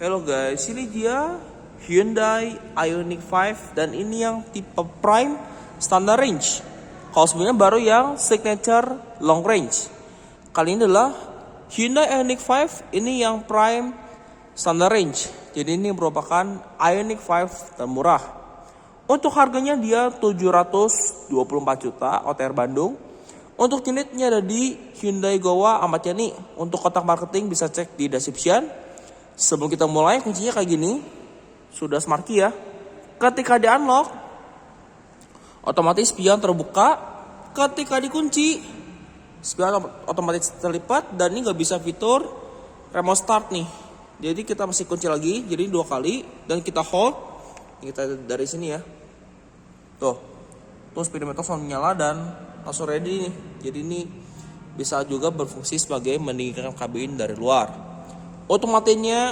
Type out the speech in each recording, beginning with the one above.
Hello guys, ini dia Hyundai Ioniq 5 dan ini yang tipe Prime Standard Range. Kalau sebelumnya baru yang Signature Long Range. Kali ini adalah Hyundai Ioniq 5, ini yang Prime Standard Range. Jadi ini merupakan Ioniq 5 termurah. Untuk harganya dia 724 juta OTR Bandung. Untuk unitnya ada di Hyundai Gowa Ahmad Yani. Untuk kotak marketing bisa cek di description. Sebelum kita mulai, kuncinya kayak gini. Sudah smart key ya. Ketika di unlock, otomatis spion terbuka. Ketika dikunci, spion otomatis terlipat. Dan ini nggak bisa fitur remote start nih. Jadi kita mesti kunci lagi. Jadi 2 kali. Dan kita hold. Kita dari sini ya. Tuh speedometer langsung nyala dan langsung ready nih. Jadi ini bisa juga berfungsi sebagai mendinginkan kabin dari luar. Otomatinya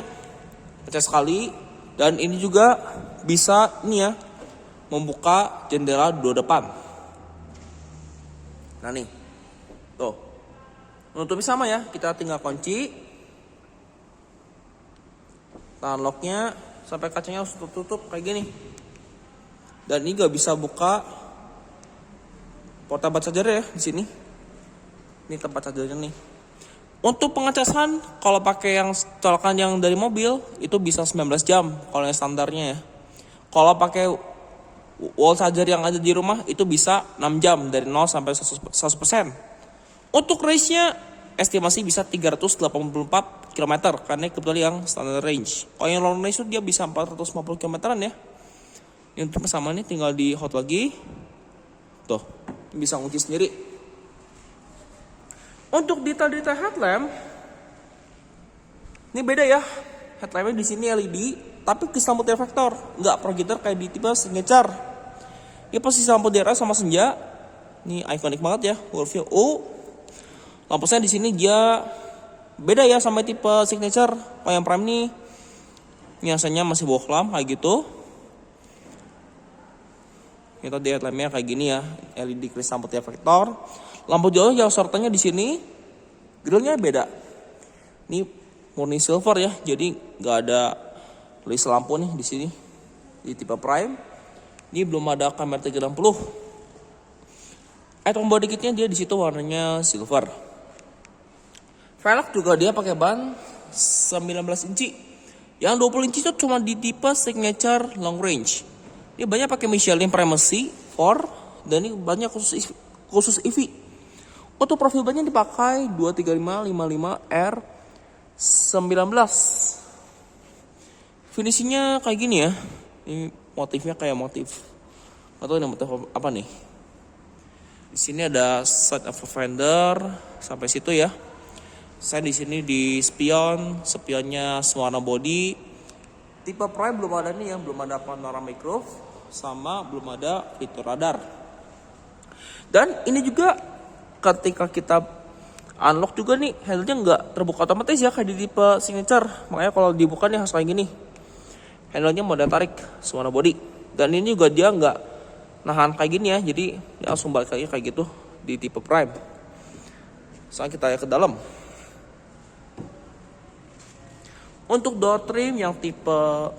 pecah sekali. Dan ini juga bisa nih ya, membuka jendela dua depan. Nah nih, tuh nutupnya sama ya, kita tinggal kunci. Tahan locknya sampai kacanya harus tutup kayak gini. Dan ini gak bisa buka portable charger ya di sini. Ini tempat chargernya nih. Untuk pengecasan kalau pakai yang colokan yang dari mobil itu bisa 19 jam kalau yang standarnya ya. Kalau pakai wall charger yang ada di rumah itu bisa 6 jam dari 0 sampai 100%. Untuk range-nya estimasi bisa 384 km karena kebetulan yang standard range. Kalau yang long range itu dia bisa 450 km ya. Ini untuk sama nih tinggal di hot lagi. Tuh, bisa ngunci sendiri. Untuk detail-detail headlamp, ini beda ya. Headlampnya di sini LED, tapi kristal multireflektor, nggak projector kayak di tipe Signature. Ini posisi lampu DRL sama senja. Ini ikonik banget ya, Wolfview U. Lampu saya di sini dia beda ya sama tipe Signature. Kalau yang Prime nih, biasanya masih bohlam kayak gitu. Kita di headlampnya kayak gini ya, LED kristal multireflektor. Lampu jauh yang sorotnya di sini, grillnya beda. Ini murni silver ya, jadi nggak ada list lampu nih di sini. Di tipe Prime, ini belum ada kamera 360. Item body kitnya dia di situ warnanya silver. Velg juga dia pakai ban 19 inci. Yang 20 inci itu cuma di tipe Signature Long Range. Ini banyak pakai Michelin Primacy 4 dan ini banyak khusus EV. Untuk profil bannya dipakai 235-55R19. Finishingnya kayak gini ya. Ini motifnya kayak motif. Atau ini motif apa nih? Di sini ada side of fender sampai situ ya. Saya di sini di spionnya warna body. Tipe Prime belum ada nih ya, belum ada panoramic roof sama belum ada fitur radar. Dan ini juga ketika kita unlock juga nih, handle-nya nggak terbuka otomatis ya kayak di tipe Signature. Makanya kalau dibuka nih harus kayak gini. Handle-nya model tarik semua body. Dan ini juga dia nggak nahan kayak gini ya. Jadi dia langsung balik lagi kayak gitu di tipe Prime. Sekarang kita lihat ke dalam. Untuk door trim yang tipe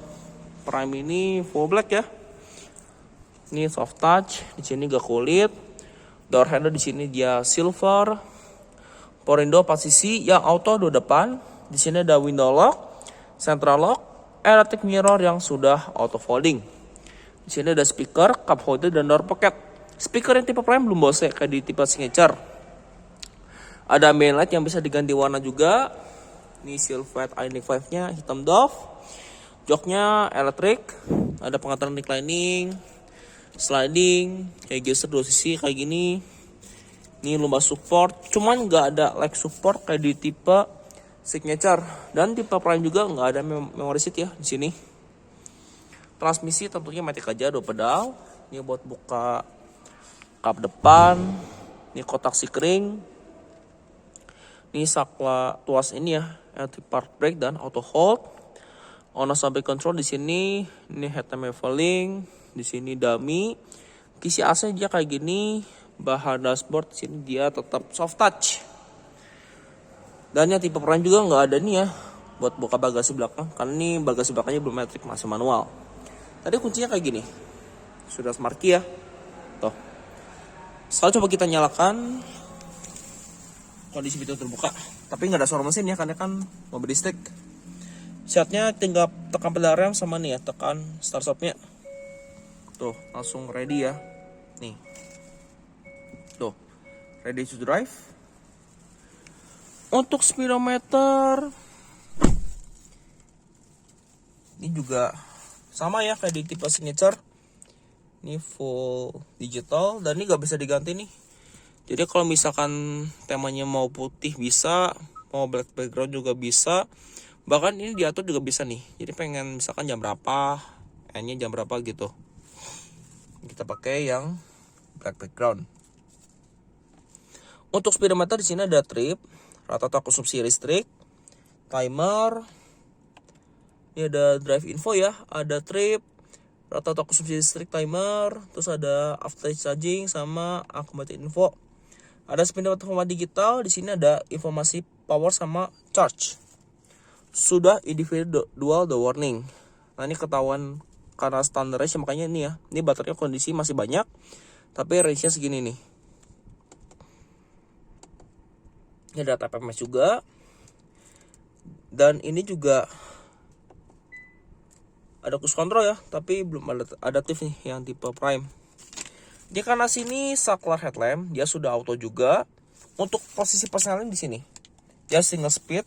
Prime ini full black ya. Ini soft touch, di sini gak kulit. Door handle di sini dia silver. Power window 4 sisi yang auto 2 depan. Di sini ada window lock, central lock, electric mirror yang sudah auto folding. Di sini ada speaker, cup holder dan door pocket. Speaker yang tipe Prime belum bose kayak di tipe Signature. Ada main light yang bisa diganti warna juga. Ini silhouette Ioniq 5-nya hitam doff. Joknya elektrik. Ada pengaturan reclining, sliding, kayak geser 2 sisi kayak gini. Ini lumbar support, cuman nggak ada leg support kayak di tipe Signature. Dan tipe Prime juga nggak ada memory seat ya di sini. Transmisi tentunya matic aja, 2 pedal. Ini buat buka kap depan. Ini kotak sikring. Ini sakla tuas ini ya, electric park brake dan auto hold. On sampai control di sini. Ini headlamp leveling. Di sini dummy. Kisi AC dia kayak gini. Bahan dashboard di sini dia tetap soft touch. Dan yang tipe Prime juga nggak ada nih ya buat buka bagasi belakang, karena ini bagasi belakangnya belum matic, masih manual. Tadi kuncinya kayak gini, sudah smart key ya. Tuh. Sekarang coba kita nyalakan, kondisi pintu terbuka, tapi nggak ada suara mesin ya, karena kan mobil listrik. Shotnya tinggal tekan pedal rem sama nih ya, tekan start stopnya. Tuh, langsung ready ya. Nih. Tuh, ready to drive. Untuk speedometer ini juga sama ya kayak di tipe signature. Ini full digital dan ini gak bisa diganti nih. Jadi kalau misalkan temanya mau putih bisa, mau black background juga bisa. Bahkan ini diatur juga bisa nih. Jadi pengen misalkan jam berapa, N-nya jam berapa gitu. Kita pakai yang black background. Untuk speedometer di sini ada trip, rata-rata konsumsi listrik, timer. Ini ada drive info ya, ada trip, rata-rata konsumsi listrik, timer, terus ada after charging sama accumulated info. Ada speedometer format digital, di sini ada informasi power sama charge. Sudah individual the warning. Nah ini ketahuan karena standar range, makanya ini ya. Ini baterainya kondisi masih banyak, tapi range-nya segini nih. Ini ada TPMS juga. Dan ini juga ada cruise control ya, tapi belum ada adaptif nih yang tipe prime. Di kanan sini saklar headlamp, dia sudah auto juga. Untuk posisi persneling di sini, dia single speed,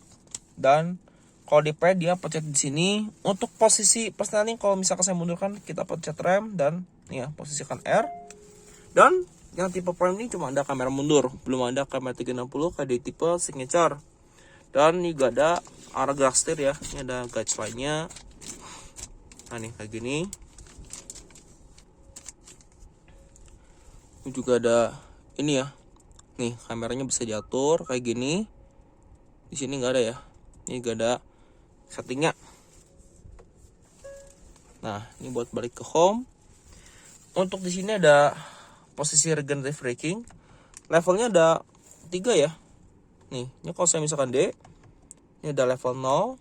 dan kalau di pad dia pencet di sini. Untuk posisi persneling kalau misalkan saya mundurkan, kita pencet rem dan nih ya posisikan R. Dan yang tipe prime ini cuma ada kamera mundur, belum ada kamera 360 kayak di tipe signature. Dan ini gak ada arah gerak setir ya, ini ada guide lainnya. Nah nih kayak gini. Ini juga ada ini ya. Nih kameranya bisa diatur kayak gini. Di sini nggak ada ya. Ini nggak ada settingnya. Nah ini buat balik ke home. Untuk di sini ada posisi regenerative braking. Levelnya ada 3 ya. Nih, ini kalau saya misalkan D, ini ada level 0,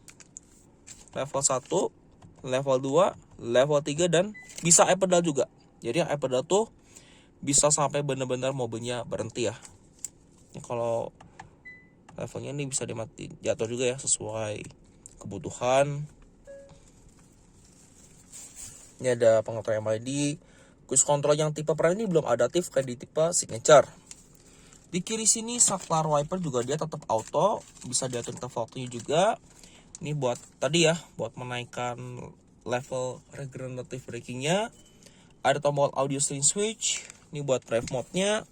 level 1, level 2, level 3, dan bisa e-pedal juga. Jadi yang e-pedal tuh bisa sampai benar-benar mobilnya berhenti ya. Ini kalau levelnya ini bisa dimatiin, diatur juga ya sesuai kebutuhan. Ini ada pengeteran MID. Cruise control yang tipe prime ini belum adaptif kayak di tipe signature. Di kiri sini saklar wiper juga dia tetap auto, bisa diatur interval waktunya juga. Ini buat tadi ya, buat menaikkan level regenerative brakingnya. Ada tombol audio steering switch. Ini buat drive mode-nya.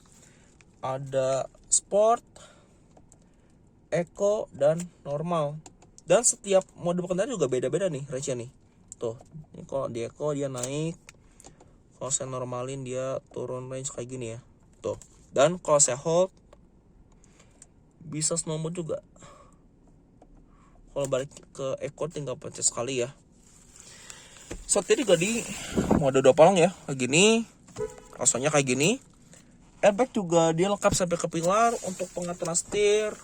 Ada sport, eco, dan normal. Dan setiap mode pengendara juga beda-beda nih range-nya nih. Tuh, ini kalau di eco dia naik. Kalau saya normalin dia turun range kayak gini ya. Tuh. Dan kalau saya hold bisa snow mode juga. Kalau balik ke eco tinggal pencet sekali ya. Setir juga di mode 2 palung ya, kayak gini. Rasanya kayak gini. Airbag juga dia lengkap sampai ke pilar untuk pengaturan setir,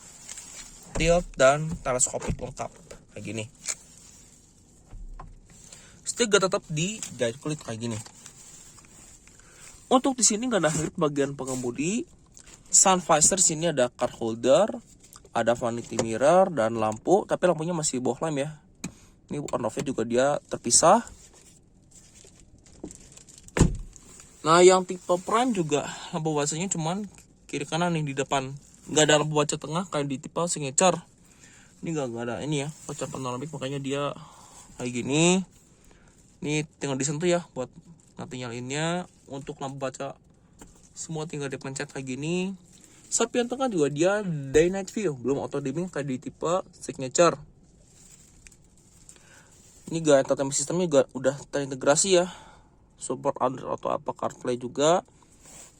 tilt, dan teleskopik lengkap kayak gini. Setir juga tetap di jahit kulit kayak gini. Untuk di sini nggak ada grip bagian pengemudi. Sun visor sini ada card holder, ada vanity mirror dan lampu, tapi lampunya masih bawah lamp ya. Ini on off-nya juga dia terpisah. Nah yang tipe prime juga lampu bacanya cuman kiri kanan nih di depan, nggak ada lampu baca tengah kayak di tipe signature. Ini nggak ada ini ya kaca panoramik, makanya dia kayak gini. Ini tinggal disentuh ya buat nanti nyalinnya. Untuk lampu baca semua tinggal dipencet kayak gini. Sapian tengah juga dia day night view, belum auto dimming kayak di tipe signature. Ini juga entertainment sistemnya juga udah terintegrasi ya, support Android Auto apa CarPlay juga.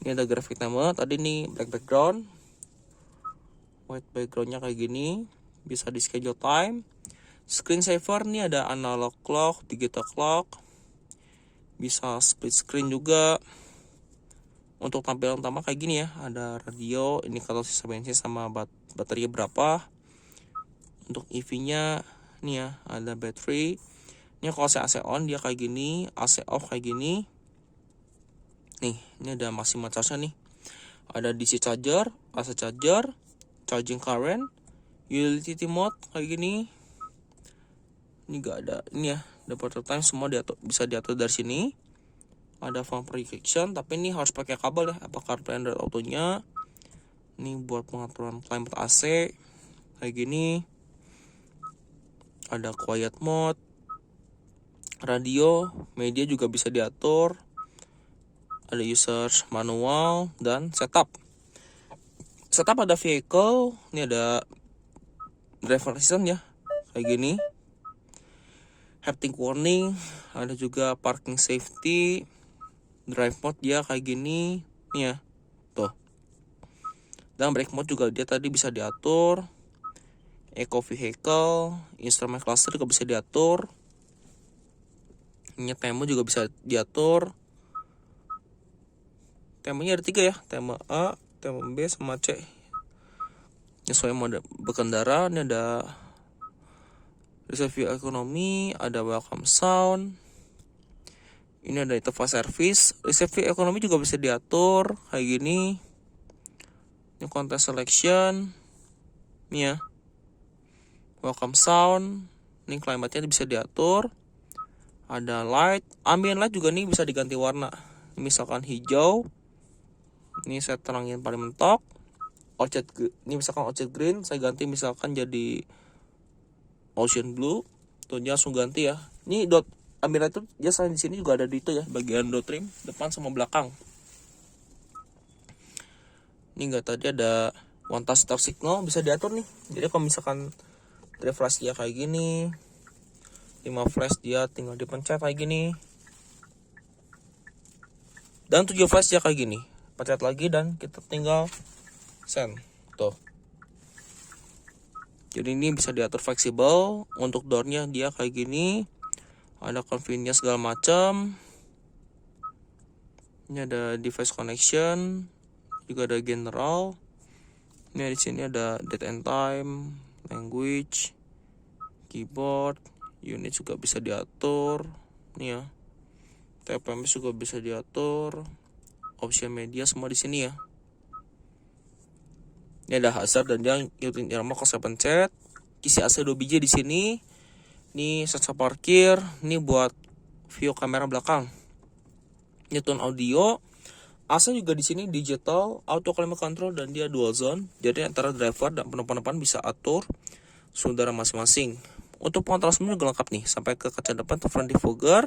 Ini ada graphic nama, tadi nih black background, white backgroundnya kayak gini, bisa di schedule time. Screen saver nih ada analog clock, digital clock, bisa split screen juga. Untuk tampilan utama kayak gini ya, ada radio, indikator sisa bensin sama baterai berapa. Untuk EV nya Nih ya, ada battery. Ini kalau AC on dia kayak gini, AC off kayak gini. Nih, ini ada maksimal charge-nya nih. Ada DC charger, AC charger, charging current, utility mode kayak gini. Ini gak ada, ini ya, ada portal time semua diatur, bisa diatur dari sini. Ada fan protection, tapi ini harus pakai kabel ya, apa CarPlay Android Auto-nya. Ini buat pengaturan climate AC kayak gini. Ada quiet mode, radio, media juga bisa diatur. Ada user manual dan setup. Setup ada vehicle, ini ada driver assistant ya, kayak gini. Haptic warning, ada juga parking safety, drive mode dia kayak gini, nih ya, tuh. Dan brake mode juga dia tadi bisa diatur. Eco vehicle, instrument cluster juga bisa diatur. Ini tema juga bisa diatur. Temanya ada 3 ya, tema A, tema B, sama C. Sesuai mode berkendara. Ini ada reserve view ekonomi, ada welcome sound. Ini ada interface service. Reserve view ekonomi juga bisa diatur kayak gini. Ini content selection. Ini ya, welcome sound. Ini climate-nya bisa diatur. Ada light, ambient light juga nih bisa diganti warna. Misalkan hijau. Ini saya terangin paling mentok. Ini misalkan orchid green, saya ganti misalkan jadi ocean blue. Tuh dia langsung ganti ya. Ini dot ambient light itu dia selain di sini juga ada di itu ya, bagian dot trim depan sama belakang. Ini enggak, tadi ada one touch start signal bisa diatur nih. Jadi kalau misalkan flash dia kayak gini, 5 flash dia tinggal dipencet kayak gini. Dan 7 flash dia kayak gini. Pencet lagi dan kita tinggal send. Tuh. Jadi ini bisa diatur fleksibel. Untuk doornya dia kayak gini. Ada convenience segala macam. Ini ada device connection. Juga ada general. Ini di sini ada date and time, language, keyboard, unit juga bisa diatur. Nih ya. TPMS juga bisa diatur. Option media semua di sini ya. Ini ada hazard dan dia ngikutin irama kalau saya pencet. Kisi AC 2 biji di sini. Ini sensor parkir, ini buat view kamera belakang. Ini tone audio. AC juga di sini digital, auto climate control dan dia dual zone. Jadi antara driver dan penumpang depan bisa atur saudara masing-masing. Untuk pengontrol semua juga lengkap nih, sampai ke kaca depan tuh front defogger.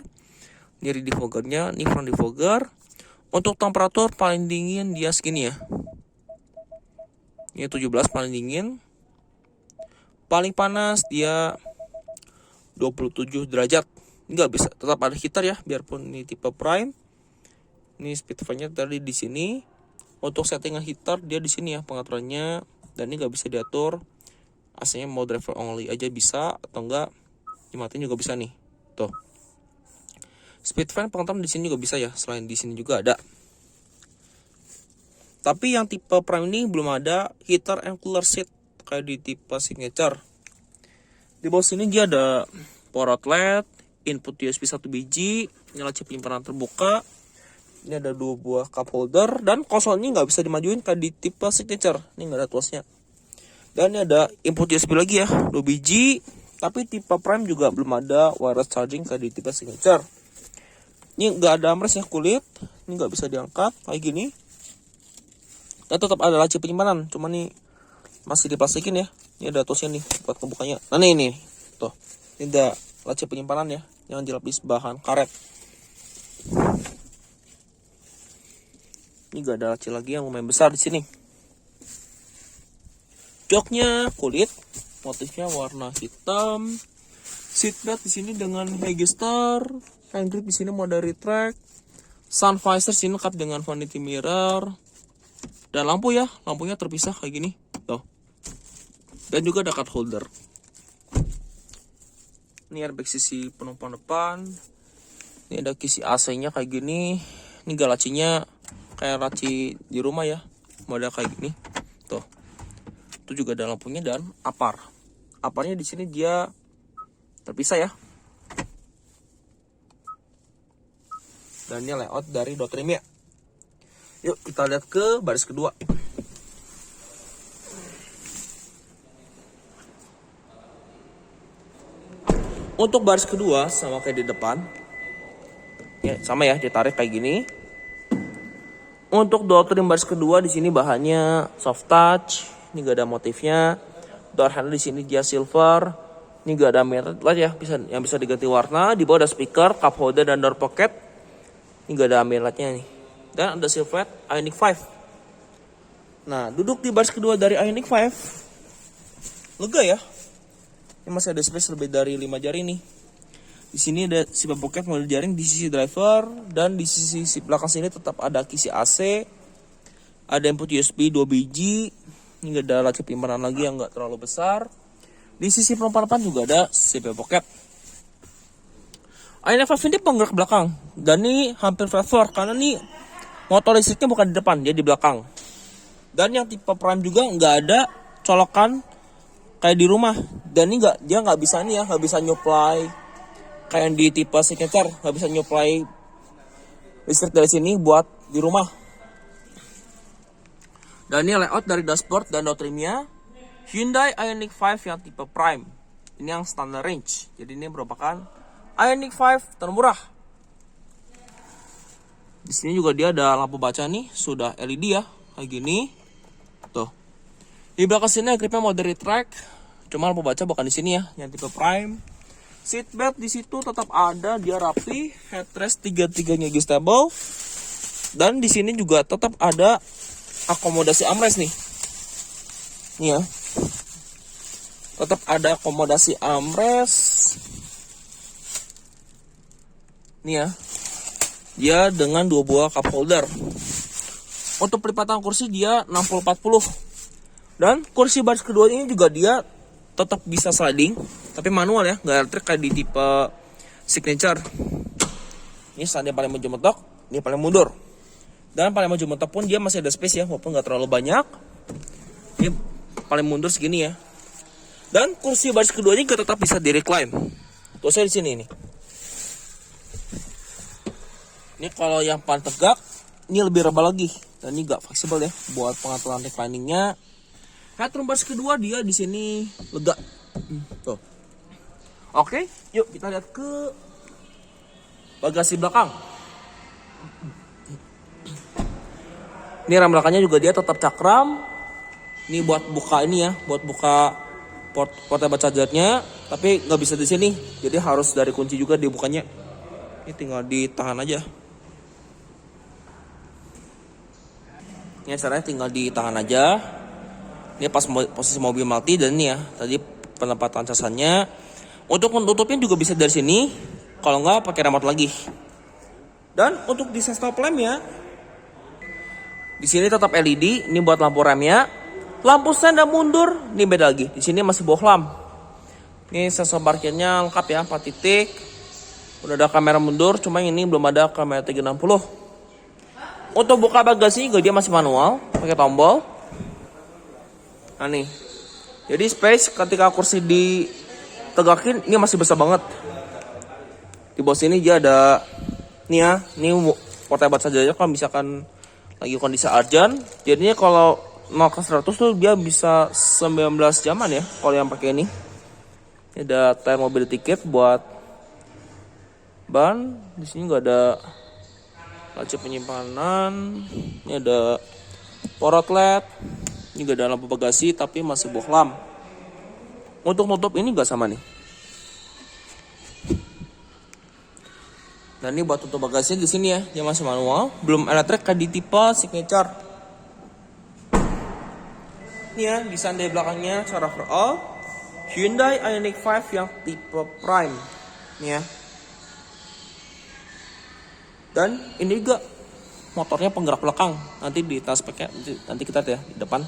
Ini defoggernya, ini front defogger. Untuk temperatur paling dingin dia segini ya. Ini 17 paling dingin. Paling panas dia 27 derajat. Enggak bisa, tetap ada heater ya, biarpun ini tipe prime. Ini speedfire-nya tadi di sini. Untuk settingan heater dia di sini ya pengaturannya, dan ini nggak bisa diatur. AC-nya mau driver only aja bisa atau enggak dimatiin juga bisa nih. Tuh. Speed fan pengaturan di sini juga bisa ya, selain di sini juga ada. Tapi yang tipe prime ini belum ada heater and cooler seat kayak di tipe signature. Di bawah sini dia ada power outlet, input USB 1 biji, nyala chip penyimpanan terbuka. Ini ada 2 buah cup holder dan konsolnya nggak bisa dimajuin kayak di tipe signature. Ini nggak ada tuasnya. Dan ini ada input USB lagi ya, 2 biji. Tapi tipe prime juga belum ada wireless charging kayak di tipe signature. Ini nggak ada armrest ya, kulit. Ini nggak bisa diangkat kayak gini. Dan tetap ada laci penyimpanan, cuma nih masih diplastikin ya. Ini ada tuasnya nih buat kebukanya. Nah ini tuh, ini ada laci penyimpanan ya, yang dilapis bahan karet. Ini gak ada laci lagi yang lumayan besar di sini. Joknya kulit, motifnya warna hitam. Seatbelt di sini dengan Hagester. Hand grip di sini mode retract. Sun visor sini lengkap dengan vanity mirror. Dan lampu ya, lampunya terpisah kayak gini. Tuh. Dan juga ada card holder. Ini airbag sisi penumpang depan. Ini ada kisi AC-nya kayak gini. Ini galacinya kayak laci di rumah ya, model kayak gini. Tuh. Itu juga ada lampunya dan aparnya di sini dia terpisah ya. Dan ini layout dari door trim ya. Yuk kita lihat ke baris kedua. Untuk baris kedua sama kayak di depan. Ya, sama ya, ditarik kayak gini. Untuk door trim baris kedua di sini bahannya soft touch. Ini gak ada motifnya. Door handle di sini dia silver. Ini gak ada mirror light ya, yang bisa diganti warna. Di bawah ada speaker, cup holder dan door pocket. Ini gak ada mirror lightnya nih. Dan ada silhouette Ioniq 5. Nah, duduk di baris kedua dari Ioniq 5. Lega ya. Ini masih ada space lebih dari 5 jari nih. Di sini ada sip pocket model jaring di sisi driver, dan di sisi belakang sini tetap ada kisi AC. Ada input USB 2 biji. Ini gak ada laci penyimpanan lagi yang gak terlalu besar. Di sisi penumpang depan juga ada sip pocket. Ioniq 5 ini penggerak belakang, dan ini hampir flat floor karena nih motor listriknya bukan di depan, dia di belakang. Dan yang tipe prime juga nggak ada colokan kayak di rumah. Dan ini dia nggak bisa nih ya, nggak bisa nyuplai kayak yang di tipe signature, nggak bisa nyuplai listrik dari sini buat di rumah. Dan ini layout dari dashboard dan door trimnya Hyundai Ioniq 5 yang tipe prime. Ini yang standard range. Jadi ini merupakan Ioniq 5 termurah. Di sini juga dia ada lampu baca nih, sudah LED ya, kayak gini. Tuh. Di belakang sini gripnya mode retract. Cuma lampu baca bukan di sini ya, yang tipe prime. Seat belt di situ tetap ada, dia rapi. Headrest tiga-tiganya adjustable. Dan di sini juga tetap ada akomodasi armrest nih. Nih ya. Tetap ada akomodasi armrest. Nih ya. Dia dengan 2 buah cup holder. Untuk pelipatan kursi dia 60-40. Dan kursi baris kedua ini juga dia tetap bisa sliding, tapi manual ya, nggak elektrik kayak di tipe signature. Ini standnya paling maju mentok, ini paling mundur. Dan paling maju mentok pun dia masih ada space ya, walaupun nggak terlalu banyak. Ini paling mundur segini ya. Dan kursi baris kedua ini tetap bisa di recline. Tuh saya di sini nih. Ini kalau yang paling tegak, ini lebih rebal lagi. Dan ini gak fleksibel ya buat pengaturan recliningnya. Headroom baris kedua dia di sini lega. Tuh. Oke, yuk kita lihat ke bagasi belakang. Ini rem belakangnya juga dia tetap cakram. Ini buat buka ini ya, buat buka portable chargernya. Tapi nggak bisa di sini, jadi harus dari kunci juga dibukanya. Ini tinggal ditahan aja. Ini caranya tinggal ditahan aja. Ini pas posisi mobil mati, dan ini ya tadi penempatan casannya. Untuk menutupnya juga bisa dari sini. Kalau nggak pakai remote lagi. Dan untuk desain stop lamp ya, di sini tetap LED. Ini buat lampu remnya. Lampu stand dan mundur ini beda lagi. Di sini masih bohlam. Ini sensor parkirnya lengkap ya, 4 titik. Udah ada kamera mundur, cuma ini belum ada kamera 360. Untuk buka bagasi juga dia masih manual, pakai tombol. Nah nih, jadi space ketika kursi ditegakin ini masih besar banget. Di bawah sini dia ada nih ya, ini portable saja kalau misalkan lagi kondisi urgent. Jadinya kalau 0 ke 100 tuh dia bisa 19 jaman ya kalau yang pakai ini. Ini ada tire mobility kit buat ban. Di sini nggak ada laci penyimpanan. Ini ada power outlet. Ini gak ada lampu bagasi tapi masih bohlam. Untuk nutup ini gak sama nih. Dan ini buat tutup bagasi di sini ya, dia masih manual, belum elektrik kayak di tipe signature. Ini ya, desain dari belakangnya secara overall Hyundai Ioniq 5 yang tipe prime. Ini ya. Dan ini juga motornya penggerak belakang. Nanti di tas speknya nanti kita lihat ya di depan.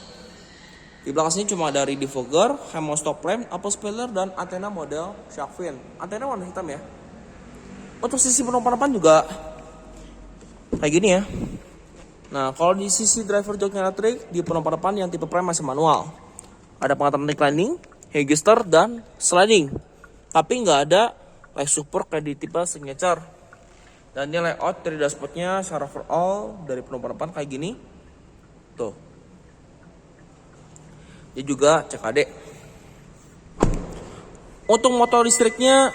Di belakang sini cuma ada rear defogger, hemo stop lamp, apple spoiler, dan antena model shark fin. Antena warna hitam ya. Untuk sisi penumpang depan juga kayak gini ya. Nah kalau di sisi driver joknya elektrik, di penumpang depan yang tipe prime masih manual. Ada pengaturan reclining, register, dan sliding. tapi nggak ada light support kayak di tipe signature. Dan ini layout dari dashboardnya secara overall dari penumpang depan kayak gini. Tuh. Dia juga CKD. Untuk motor listriknya,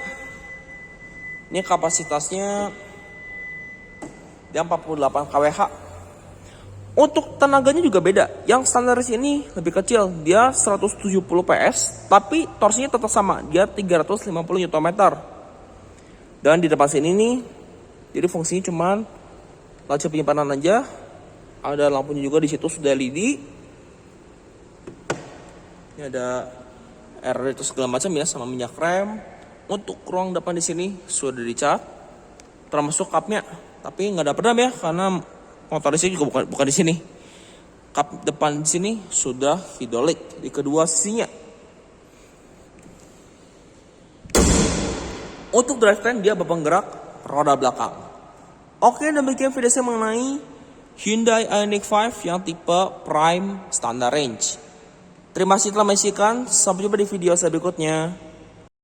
ini kapasitasnya dia 48 kWh. Untuk tenaganya juga beda. Yang standar ini lebih kecil, dia 170 PS, tapi torsinya tetap sama, dia 350 Nm. Dan di depan sini nih, jadi fungsinya cuman laci penyimpanan aja. Ada lampunya juga di situ sudah LED. Ini ada air itu segala macam ya, sama minyak rem. Untuk ruang depan di sini sudah dicat, termasuk cupnya. Tapi nggak ada peredam ya, karena motor listrik juga bukan di sini. Kap depan di sini sudah hidrolik di kedua sisinya. Untuk drivetrain dia berpenggerak roda belakang. Oke, demikian video saya mengenai Hyundai Ioniq 5 yang tipe Prime Standard Range. Terima kasih telah menyaksikan. Sampai jumpa di video saya berikutnya.